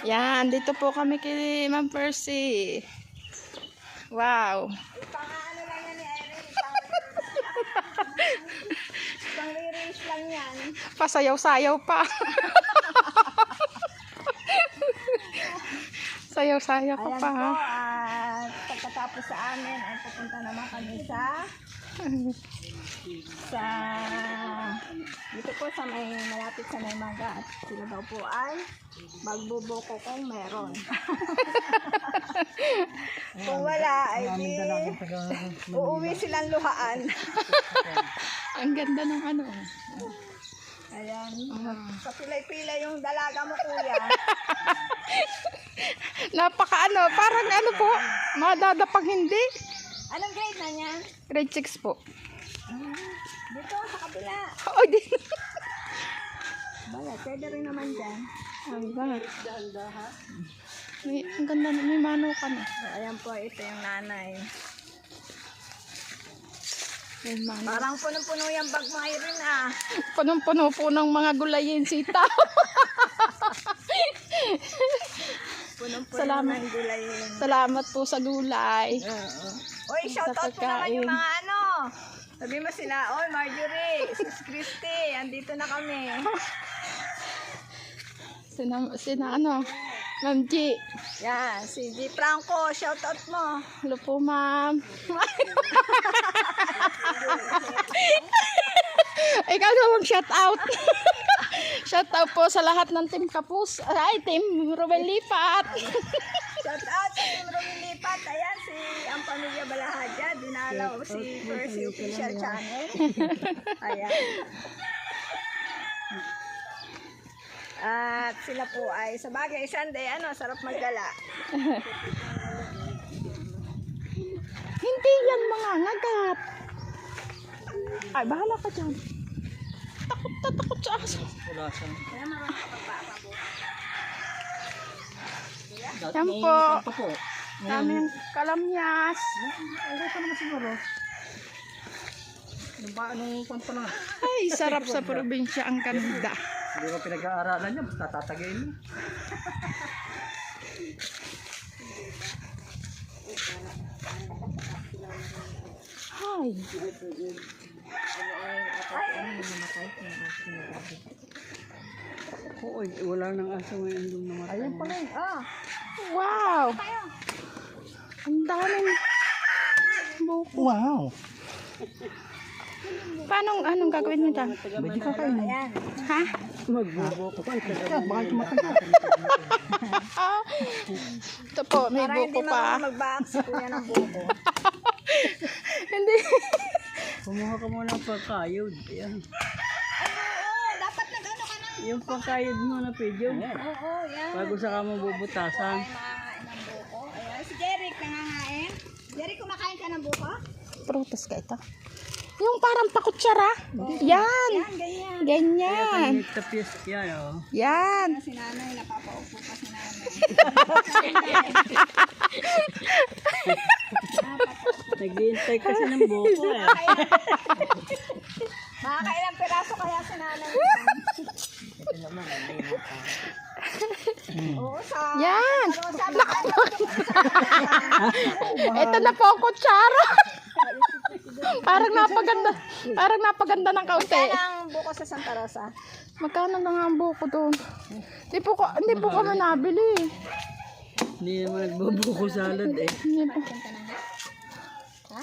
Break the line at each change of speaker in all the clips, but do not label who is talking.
Yan, dito po kami kay Ma'am Percy. Wow.
Pang-ano lang yan ni Erin. Pang-re-range lang yan.
Pasayaw-sayaw pa. Sayaw-sayaw ka
Ayan
pa.
po, at pagkatapos sa amin ay pupunta naman kami sa dito po sa may malapit sa Maymaga at sila daw po ay magbubuko kung meron. Kung wala ay di uuwi silang luhaan.
Ang ganda ng ano.
Ayan, kapilay-pilay yung dalaga mo, kuya.
Napaka ano, parang ano po, madadapang hindi.
Anong grade na niya?
Grade 6 po.
Dito, sa kabila.
Oh, di.
Bala, pwede rin naman dyan.
Ang ganda. Ang ganda, may mano ka na.
So, ayan po, ito yung nanay.
May mano.
Parang punong-puno yung bag mo, Irene, ah.
Punong-puno po ng mga gulayin sitaw.
Punong-puno
Salamat.
ng gulayin.
Salamat po sa gulay.
Oy, shoutout po naman
pagkain.
yung mga ano. Sabi mo sila, oy, Marjorie, Sis Christy, andito na kami.
Sina ano, Ma'am G.
Yan, si G. Franco, shoutout mo.
Hello po, ma'am. Ikaw na mag-shout out. Shout out po sa lahat ng Team Kapus. Ay, Team Ruben Lipat.
Shoutout sa Team Romy Lipat. Ayan, si ang pamilya Balahadya, dinalaw si Percy Official Channel. Ayan. At sila po ay sa bagay Sunday, ano, sarap magdala.
Hindi yan mga ngagat. Ay, bahala ka dyan. Takot sa aso.
Ayan, marami kapagpapa po.
Yan po. Daming kalamyas.
Ano pa naman siguro? Anong kwento na?
Ay, sarap sa probinsya ang ganda.
Hindi ko pinag-aaralan niya, basta tatagayin mo.
Hi.
Oo, wala nang aso ngayon doon namatay. Ayun pala.
Wow. Ang daming buko.
Wow!
Paano, anong gagawin mo dyan?
Pwede ka kayo.
Ayan.
Ha?
Magbubo ko pa. Baka tumatay.
Ito po, may
Para hindi
buko pa.
mag-box, kuya ng buko.
Hindi.
Kumuha ka muna ng pagkayod. Ayan.
Oo, dapat nag-ano ka na.
Yung pagkayod mo na pedyo.
Oo, yan.
Bago saka mo bubutasan.
Ay, makakain ng buko. Ayan, si Jeric nangangain. Jeric, kumakain ka ng buko?
Prutas ka ito. Yung parang pakutsara. Yan.
Yan, ganyan.
Ganyan.
Tapis yan o.
Yan.
Si nanay, napapaupo pa si nanay.
Naghihintay kasi ng buko eh.
Makakailang piraso kaya si nanay. Oo, sa...
Yan.
Pero sa
Ito na po ang kutsara. Parang napaganda ng kaunti.
Kaya ang buko sa Santa Rosa.
Magkano na nga ang buko doon? Hindi po kami nabili.
Hindi naman nagbubuko salad eh.
Hindi po.
Ha?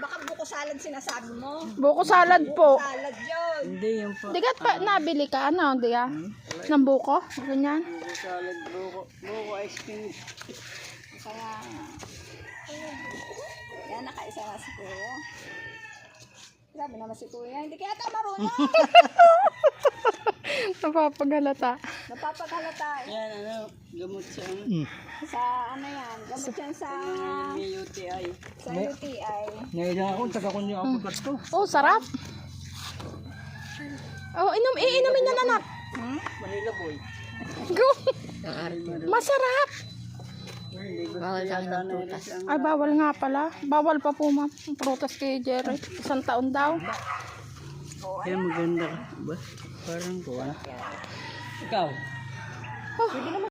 Baka buko salad sinasabi mo.
Buko salad po.
Salad yun.
Hindi yung
Di ka pa nabili ka, ano, di ka? Ng buko? Ganyan.
buko salad, buko ice cream.
Kaya... Yan, nakaisa na si Kuya. Grabe naman si Kuya. Hindi kaya ito marunong.
Napapagalata.
Napapaghalata.
Yan ano, gamot sa
Sa ano yan? Gamot yan sa...
may UTI.
Sa UTI.
Ngayon lang ako, taga ko niyo ako pagkato.
Oh, sarap. Oh, iinumin na nanak.
Manila boy.
Go. Masarap.
Bawal lang ng prutas.
Ay, bawal nga pala. Bawal pa po, ma'am. Ang prutas kay Jerry. 1 taon daw.
Kaya maganda ka ba? Parang kuha. Ikaw?
Oh.